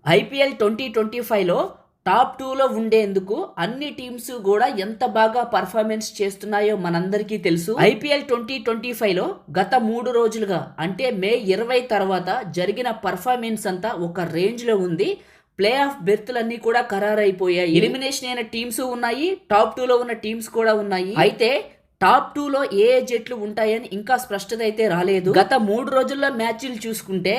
IPL 2025లో top 2లో ఉండేందుకు అన్ని టీమ్స్ కూడా ఎంత బాగా పర్ఫార్మెన్స్ చేస్తున్నాయో మనందరికీ తెలుసు. ఐపీఎల్ 2025లో గత 3 రోజులుగా అంటే మే 20 తర్వాత జరిగిన పర్ఫార్మెన్స్ అంతా ఒక రేంజ్ లో ఉంది. ప్లే ఆఫ్ బెర్త్లన్నీ కూడా ఖరారైపోయాయి. ఎలిమినేషన్ అయిన టీమ్స్ ఉన్నాయి, టాప్ 2లో ఉన్న టీమ్స్ కూడా ఉన్నాయి. అయితే టాప్ 2లో ఏ జట్లు ఉంటాయని ఇంకా స్పష్టత అయితే రాలేదు. గత 3 రోజుల్లో మ్యాచ్లు చూసుకుంటే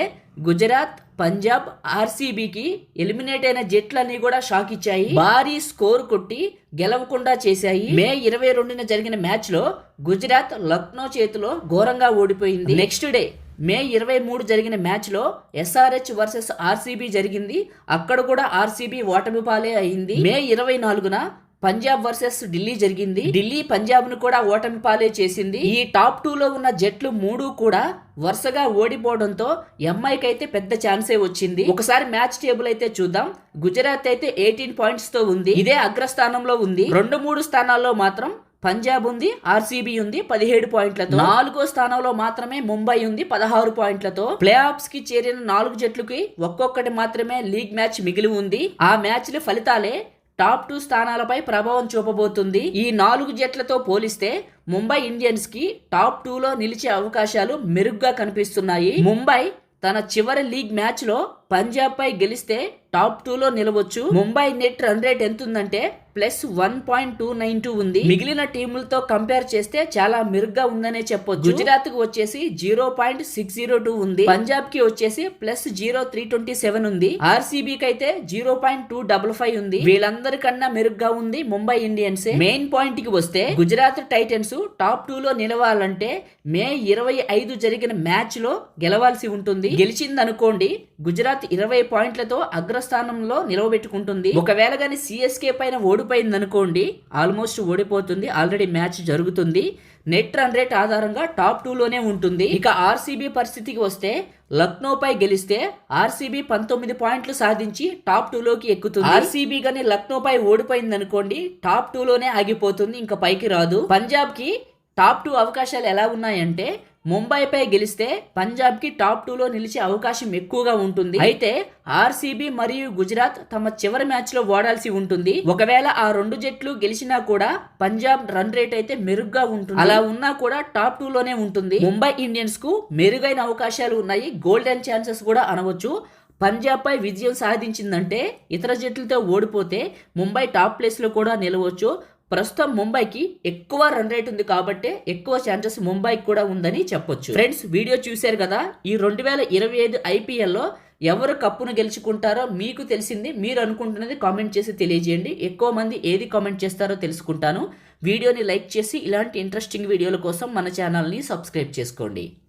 గుజరాత్, పంజాబ్, ఆర్సీబీకి ఎలిమినేట్ అయిన జట్లన్నీ కూడా షాక్ ఇచ్చాయి. భారీ స్కోర్ కొట్టి గెలవకుండా చేశాయి. మే 22న జరిగిన మ్యాచ్ లో గుజరాత్ లక్నో చేతిలో ఘోరంగా ఓడిపోయింది. నెక్స్ట్ డే మే 23 జరిగిన మ్యాచ్ లో ఎస్ఆర్హెచ్ వర్సెస్ ఆర్సీబీ జరిగింది. అక్కడ కూడా ఆర్సీబీ ఓటమి పాలే అయింది. మే 24న పంజాబ్ వర్సెస్ ఢిల్లీ జరిగింది. ఢిల్లీ పంజాబ్ ను కూడా ఓటమి పాలే చేసింది. ఈ టాప్ 2లో ఉన్న జట్లు 3 కూడా వరుసగా ఓడిపోవడంతో ఎంఐకి అయితే పెద్ద ఛాన్సే వచ్చింది. ఒకసారి మ్యాచ్ టేబుల్ అయితే చూద్దాం. గుజరాత్ అయితే 18 పాయింట్స్ తో ఉంది, ఇదే అగ్రస్థానంలో ఉంది. 2-3 స్థానాల్లో మాత్రం పంజాబ్ ఉంది, ఆర్సీబీ ఉంది 17 పాయింట్లతో. 4వ స్థానంలో మాత్రమే ముంబై ఉంది 16 పాయింట్లతో. ప్లే ఆఫ్స్ కి చేరిన 4 జట్లకి ఒక్కొక్కటి మాత్రమే లీగ్ మ్యాచ్ మిగిలి ఉంది. ఆ మ్యాచ్ల ఫలితాలే టాప్ 2 స్థానాలపై ప్రభావం చూపబోతుంది. ఈ 4 జట్లతో పోలిస్తే ముంబై ఇండియన్స్ కి టాప్ 2లో నిలిచే అవకాశాలు మెరుగ్గా కనిపిస్తున్నాయి. ముంబై తన చివరి లీగ్ మ్యాచ్ లో పంజాబ్ పై గెలిస్తే టాప్ 2లో నిలవచ్చు. ముంబై నెట్ రన్ రేట్ ఎంత ఉందంటే +1.292 ఉంది. మిగిలిన టీములతో కంపేర్ చేస్తే చాలా మెరుగ్గా ఉందనే చెప్పొచ్చు. గుజరాత్ కు వచ్చేసి 0.602 ఉంది. పంజాబ్ కి వచ్చేసి +0.327 ఉంది. ఆర్సీబీకి అయితే 0.255 ఉంది. వీళ్ళందరికన్నా మెరుగ్గా ఉంది ముంబై ఇండియన్స్. మెయిన్ పాయింట్ కి వస్తే గుజరాత్ టైటన్స్ టాప్ 2లో నిలవాలంటే మే 25 జరిగిన మ్యాచ్ లో గెలవాల్సి ఉంటుంది. గెలిచిందనుకోండి గుజరాత్ 20 పాయింట్లతో అగ్రస్థానంలో నిలవబెట్టుకుంటుంది. ఒకవేళ గాని సిఎస్కే పైన ఓడిపోయింది అనుకోండి ఆల్మోస్ట్ ఓడిపోతుంది. ఆల్రెడీ మ్యాచ్ జరుగుతుంది. నెట్ రన్ రేట్ ఆధారంగా టాప్ 2లోనే ఉంటుంది. ఇక ఆర్సీబీ పరిస్థితికి వస్తే లక్నో పై గెలిస్తే ఆర్సీబీ 19 పాయింట్లు సాధించి టాప్ 2లోకి ఎక్కుతుంది. ఆర్సీబీ గాని లక్నో పై ఓడిపోయింది అనుకోండి టాప్ 2లోనే ఆగిపోతుంది, ఇంకా పైకి రాదు. పంజాబ్ కి టాప్ 2 అవకాశాలు ఎలా ఉన్నాయంటే ముంబై పై గెలిస్తే పంజాబ్ కి టాప్ 2లో నిలిచే అవకాశం ఎక్కువగా ఉంటుంది. అయితే ఆర్సీబీ మరియు గుజరాత్ తమ చివరి మ్యాచ్ లో ఓడాల్సి ఉంటుంది. ఒకవేళ ఆ 2 జట్లు గెలిచినా కూడా పంజాబ్ రన్ రేట్ అయితే మెరుగ్గా ఉంటుంది. అలా ఉన్నా కూడా టాప్ 2లోనే ఉంటుంది. ముంబై ఇండియన్స్ కు మెరుగైన అవకాశాలు ఉన్నాయి, గోల్డెన్ ఛాన్సెస్ కూడా అనవచ్చు. పంజాబ్ పై విజయం సాధించిందంటే ఇతర జట్లతో ఓడిపోతే ముంబై టాప్ ప్లేస్ లో కూడా నిలవచ్చు. ప్రస్తుతం ముంబైకి ఎక్కువ రన్ రేట్ ఉంది కాబట్టి ఎక్కువ ఛాన్సెస్ ముంబైకి కూడా ఉందని చెప్పొచ్చు. ఫ్రెండ్స్, వీడియో చూశారు కదా. ఈ 2025 ఐపీఎల్లో ఎవరు కప్పును గెలుచుకుంటారో మీకు తెలిసింది, మీరు అనుకుంటున్నది కామెంట్ చేసి తెలియజేయండి. ఎక్కువ మంది ఏది కామెంట్ చేస్తారో తెలుసుకుంటాను. వీడియోని లైక్ చేసి ఇలాంటి ఇంట్రెస్టింగ్ వీడియోల కోసం మన ఛానల్ని సబ్స్క్రైబ్ చేసుకోండి.